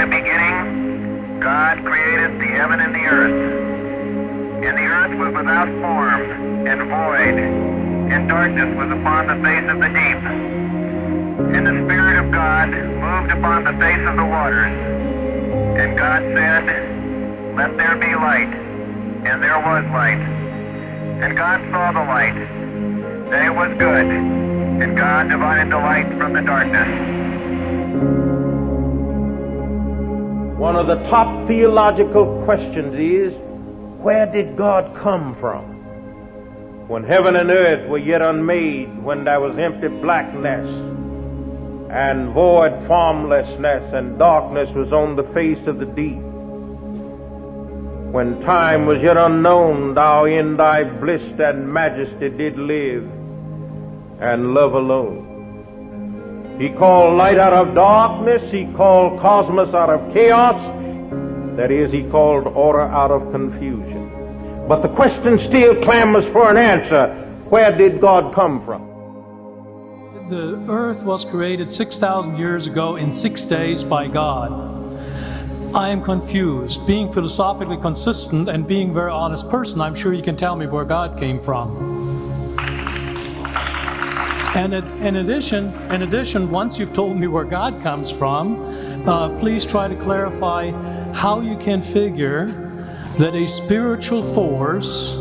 the beginning, God created the heaven and the earth. And the earth was without form and void, and darkness was upon the face of the deep. And the Spirit of God moved upon the face of the waters. And God said, "Let there be light." And there was light. And God saw the light, that it was good. And God divided the light from the darkness. One of the top theological questions is, where did God come from? When heaven and earth were yet unmade, when there was empty blackness and void formlessness and darkness was on the face of the deep, when time was yet unknown, thou in thy bliss and majesty did live and love alone. He called light out of darkness, he called cosmos out of chaos, that is, he called order out of confusion. But the question still clamors for an answer. Where did God come from? The earth was created 6,000 years ago in 6 days by God. I am confused. Being philosophically consistent and being a very honest person, I'm sure you can tell me where God came from. And in addition, once you've told me where God comes from, please try to clarify how you can figure that a spiritual force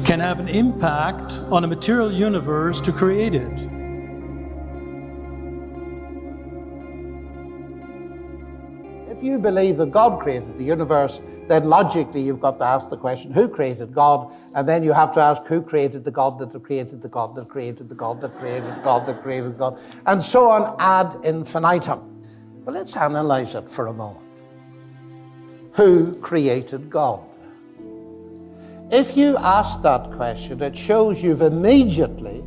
can have an impact on a material universe to create it. If you believe that God created the universe, then logically you've got to ask the question, who created God? And then you have to ask, who created the God that created the God that created the God that created God that created God, and so on ad infinitum. Well, let's analyze it for a moment. Who created God? If you ask that question, it shows you've immediately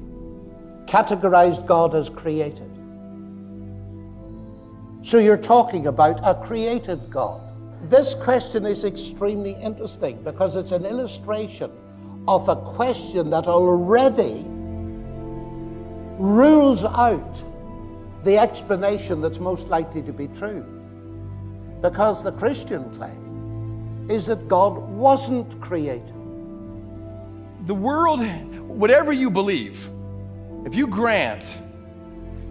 categorized God as created. So you're talking about a created God. This question is extremely interesting because it's an illustration of a question that already rules out the explanation that's most likely to be true. Because the Christian claim is that God wasn't created. The world, whatever you believe, if you grant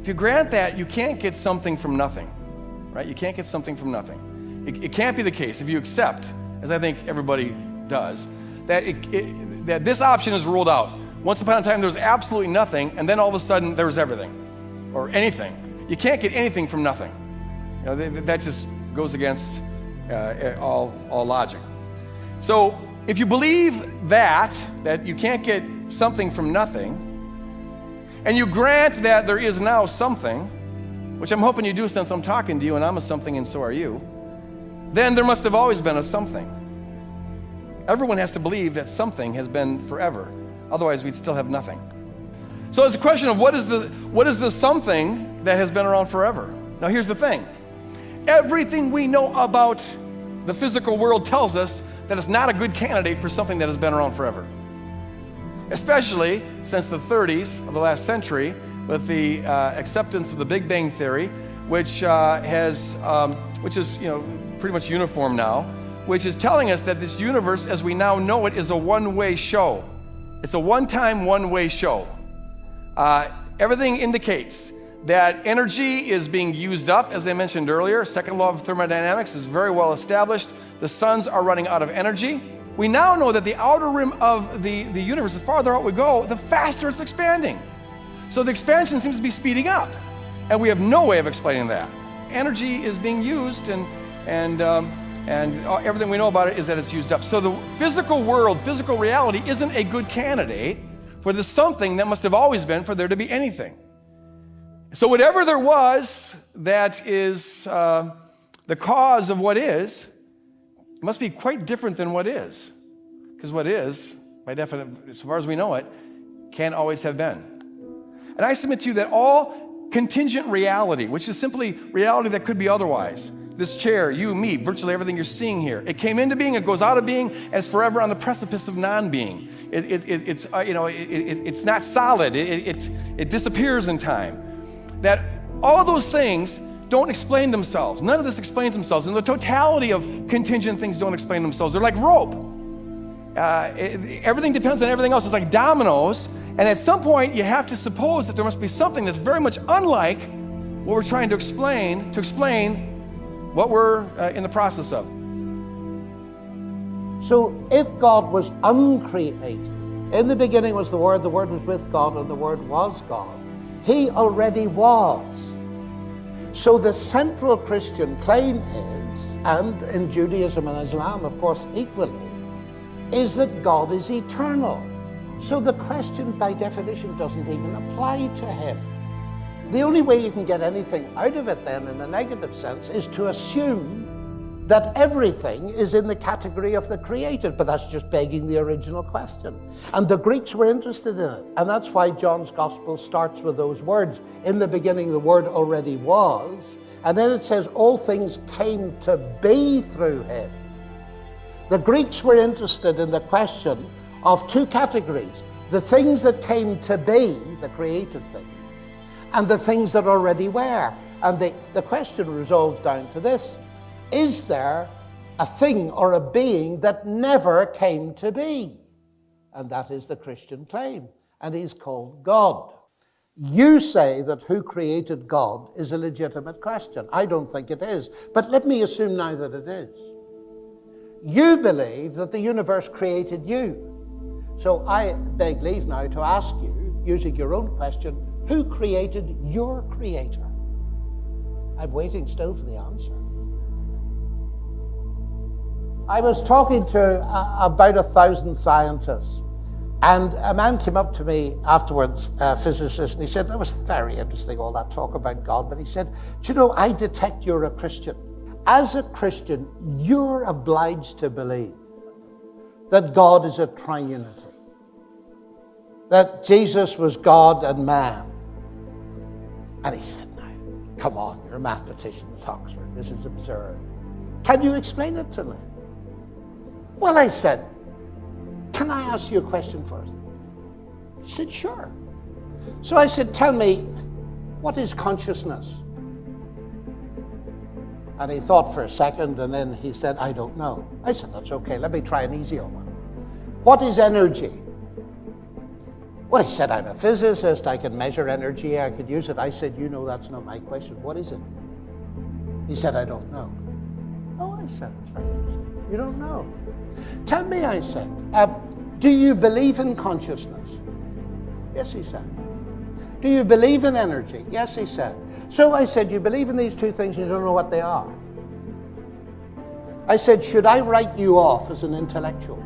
that you can't get something from nothing, right? You can't get something from nothing. It can't be the case if you accept, as I think everybody does, that that this option is ruled out. Once upon a time there was absolutely nothing, and then all of a sudden there was everything, or anything. You can't get anything from nothing. You know, that just goes against all logic. So if you believe that you can't get something from nothing, and you grant that there is now something, which I'm hoping you do since I'm talking to you and I'm a something and so are you, then there must have always been a something. Everyone has to believe that something has been forever. Otherwise, we'd still have nothing. So it's a question of what is the something that has been around forever? Now here's the thing. Everything we know about the physical world tells us that it's not a good candidate for something that has been around forever. Especially since the 30s of the last century, with the acceptance of the Big Bang Theory, which is pretty much uniform now, which is telling us that this universe, as we now know it, is a one-way show. It's a one-time, one-way show. Everything indicates that energy is being used up, as I mentioned earlier. Second law of thermodynamics is very well established. The suns are running out of energy. We now know that the outer rim of the universe, the farther out we go, the faster it's expanding. So the expansion seems to be speeding up, and we have no way of explaining that. Energy is being used, and everything we know about it is that it's used up. So the physical world, physical reality, isn't a good candidate for the something that must have always been for there to be anything. So whatever there was that is the cause of what is, must be quite different than what is. Because what is, by definition, as far as we know it, can't always have been. And I submit to you that all contingent reality, which is simply reality that could be otherwise, this chair, you, me, virtually everything you're seeing here, it came into being, it goes out of being, and it's forever on the precipice of non-being. It's not solid. It disappears in time. That all those things don't explain themselves. None of this explains themselves. And the totality of contingent things don't explain themselves. They're like rope. Everything depends on everything else. It's like dominoes. And at some point, you have to suppose that there must be something that's very much unlike what we're trying to explain what we're in the process of. So if God was uncreated, in the beginning was the Word was with God, and the Word was God. He already was. So the central Christian claim is, and in Judaism and Islam, of course, equally, is that God is eternal. So the question, by definition, doesn't even apply to him. The only way you can get anything out of it then, in the negative sense, is to assume that everything is in the category of the created, but that's just begging the original question. And the Greeks were interested in it, and that's why John's Gospel starts with those words. In the beginning, the Word already was, and then it says, all things came to be through him. The Greeks were interested in the question of two categories: the things that came to be, the created things, and the things that already were. And the question resolves down to this: is there a thing or a being that never came to be? And that is the Christian claim, and he's called God. You say that who created God is a legitimate question. I don't think it is, but let me assume now that it is. You believe that the universe created you. So I beg leave now to ask you, using your own question, who created your creator? I'm waiting still for the answer. I was talking to about 1,000 scientists, and a man came up to me afterwards, a physicist, and he said, that was very interesting, all that talk about God, but he said, do you know, I detect you're a Christian. As a Christian, you're obliged to believe that God is a triunity, that Jesus was God and man. And he said, no, come on, you're a mathematician at Oxford. This is absurd. Can you explain it to me? Well, I said, can I ask you a question first? He said, sure. So I said, tell me, what is consciousness? And he thought for a second, and then he said, I don't know. I said, that's okay, let me try an easier one. What is energy? Well, he said, I'm a physicist, I can measure energy, I could use it. I said, you know, that's not my question. What is it? He said, I don't know. Oh, I said, that's very interesting. You don't know. Tell me, I said, do you believe in consciousness? Yes, he said. Do you believe in energy? Yes, he said. So I said, you believe in these two things, you don't know what they are. I said, should I write you off as an intellectual?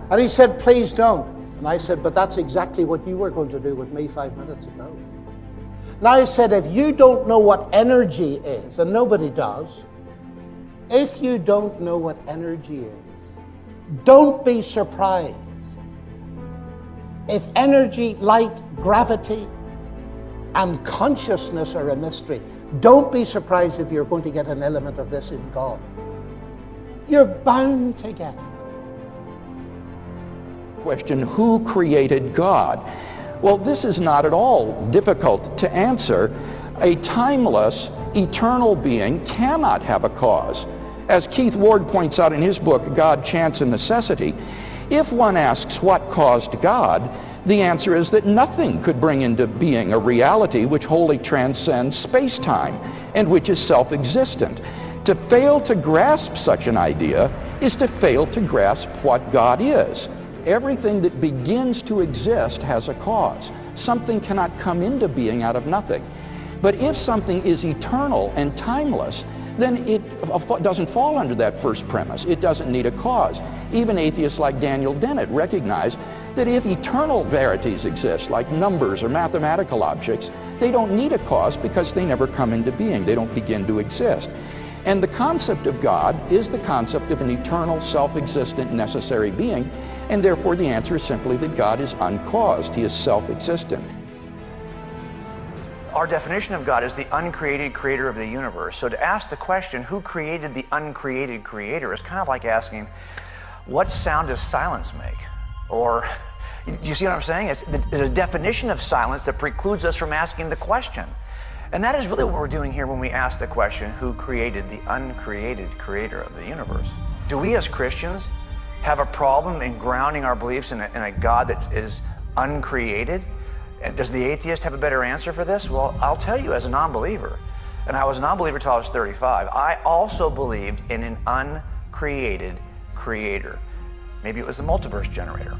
And he said, please don't. And I said, but that's exactly what you were going to do with me 5 minutes ago. Now I said, if you don't know what energy is, and nobody does, if you don't know what energy is, don't be surprised if energy, light, gravity, and consciousness are a mystery. Don't be surprised if you're going to get an element of this in God. You're bound to get it. Question, who created God? Well, this is not at all difficult to answer. A timeless, eternal being cannot have a cause. As Keith Ward points out in his book, God, Chance, and Necessity, if one asks what caused God, the answer is that nothing could bring into being a reality which wholly transcends space-time and which is self-existent. To fail to grasp such an idea is to fail to grasp what God is. Everything that begins to exist has a cause. Something cannot come into being out of nothing. But if something is eternal and timeless, then it doesn't fall under that first premise. It doesn't need a cause. Even atheists like Daniel Dennett recognize that if eternal verities exist, like numbers or mathematical objects, they don't need a cause because they never come into being. They don't begin to exist. And the concept of God is the concept of an eternal, self-existent, necessary being, and therefore the answer is simply that God is uncaused. He is self-existent. Our definition of God is the uncreated creator of the universe. So to ask the question, who created the uncreated creator, is kind of like asking, what sound does silence make? Or, do you see what I'm saying? There's a definition of silence that precludes us from asking the question. And that is really what we're doing here when we ask the question, who created the uncreated creator of the universe? Do we as Christians have a problem in grounding our beliefs in a God that is uncreated? And does the atheist have a better answer for this? Well, I'll tell you, as a non-believer, and I was a non-believer till I was 35, I also believed in an uncreated creator. Maybe it was a multiverse generator.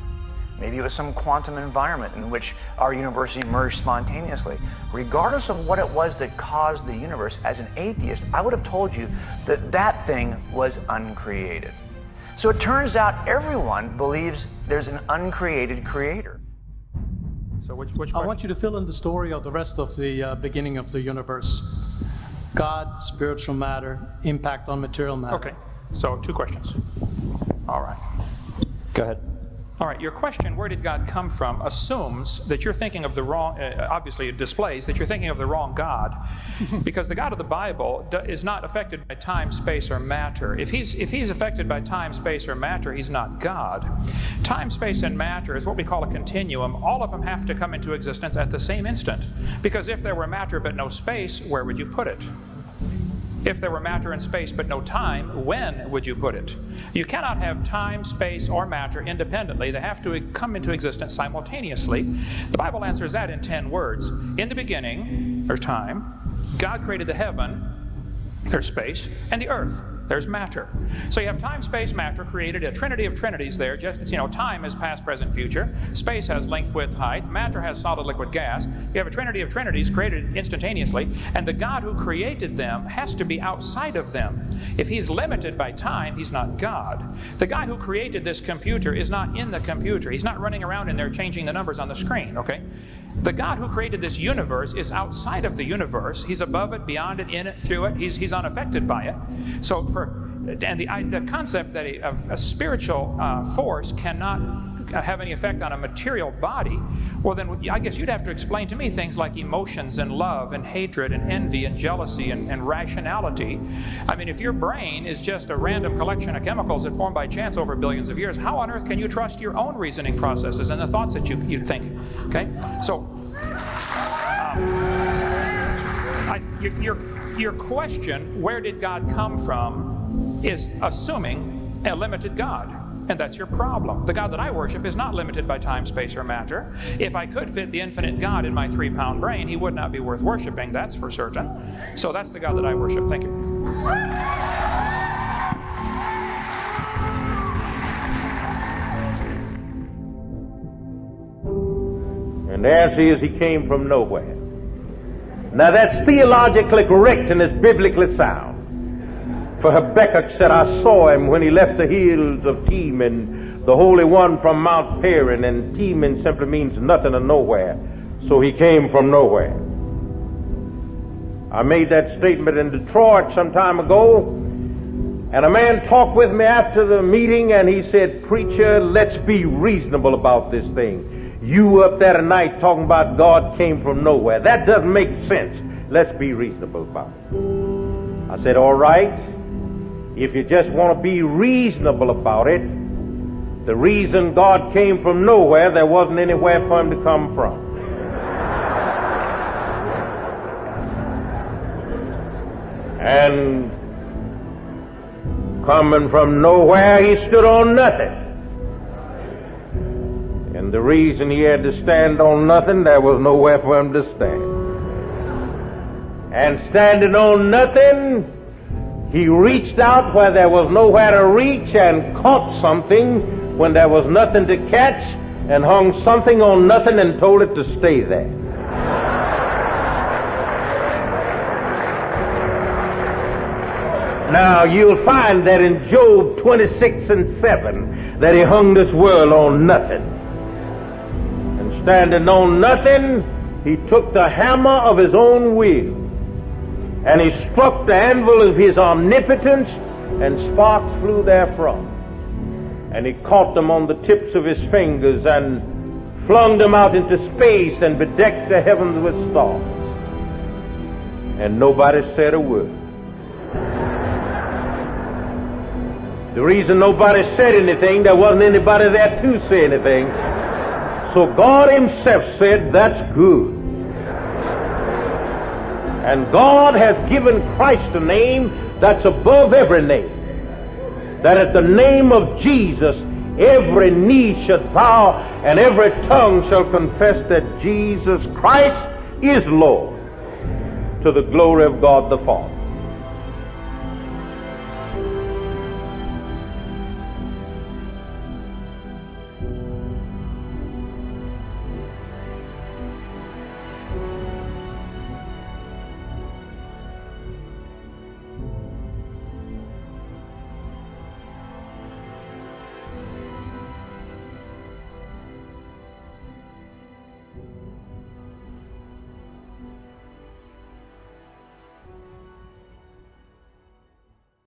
Maybe it was some quantum environment in which our universe emerged spontaneously. Regardless of what it was that caused the universe, as an atheist, I would have told you that that thing was uncreated. So it turns out everyone believes there's an uncreated creator. So which I want you to fill in the story of the rest of the beginning of the universe. God, spiritual matter, impact on material matter. Okay, so 2 questions. All right. Go ahead. All right, your question, where did God come from, assumes that you're thinking of the wrong, obviously it displays that you're thinking of the wrong God. Because the God of the Bible is not affected by time, space, or matter. If he's affected by time, space, or matter, he's not God. Time, space, and matter is what we call a continuum. All of them have to come into existence at the same instant. Because if there were matter but no space, where would you put it? If there were matter and space but no time, when would you put it? You cannot have time, space, or matter independently. They have to come into existence simultaneously. The Bible answers that in 10 words. In the beginning, there's time. God created the heaven, there's space, and the earth. There's matter. So you have time, space, matter created a trinity of trinities there. Just, time is past, present, future. Space has length, width, height. Matter has solid, liquid, gas. You have a trinity of trinities created instantaneously, and the God who created them has to be outside of them. If he's limited by time, he's not God. The guy who created this computer is not in the computer. He's not running around in there changing the numbers on the screen, okay? The God who created this universe is outside of the universe. He's above it, beyond it, in it, through it. He's unaffected by it. So the concept that a spiritual force cannot have any effect on a material body, well then I guess you'd have to explain to me things like emotions and love and hatred and envy and jealousy and rationality. I mean, if your brain is just a random collection of chemicals that formed by chance over billions of years, how on earth can you trust your own reasoning processes and the thoughts that you think? Okay, so your question, where did God come from, is assuming a limited God. And that's your problem. The God that I worship is not limited by time, space, or matter. If I could fit the infinite God in my 3-pound brain, he would not be worth worshiping, that's for certain. So that's the God that I worship. Thank you. And the answer is he came from nowhere. Now that's theologically correct and it's biblically sound. For Habakkuk said, I saw him when he left the hills of Teman, the Holy One from Mount Paran, and Teman simply means nothing or nowhere. So he came from nowhere. I made that statement in Detroit some time ago, and a man talked with me after the meeting, and he said, Preacher, let's be reasonable about this thing. You were up there tonight talking about God came from nowhere. That doesn't make sense. Let's be reasonable about it. I said, all right. If you just want to be reasonable about it, the reason God came from nowhere, there wasn't anywhere for him to come from. And coming from nowhere, he stood on nothing. And the reason he had to stand on nothing, there was nowhere for him to stand. And standing on nothing, he reached out where there was nowhere to reach and caught something when there was nothing to catch and hung something on nothing and told it to stay there. Now you'll find that in Job 26:7 that he hung this world on nothing. And standing on nothing, he took the hammer of his own will and he struck the anvil of his omnipotence, and sparks flew therefrom. And he caught them on the tips of his fingers and flung them out into space and bedecked the heavens with stars. And nobody said a word. The reason nobody said anything, there wasn't anybody there to say anything. So God himself said, that's good. And God has given Christ a name that's above every name. That at the name of Jesus, every knee should bow and every tongue shall confess that Jesus Christ is Lord, to the glory of God the Father.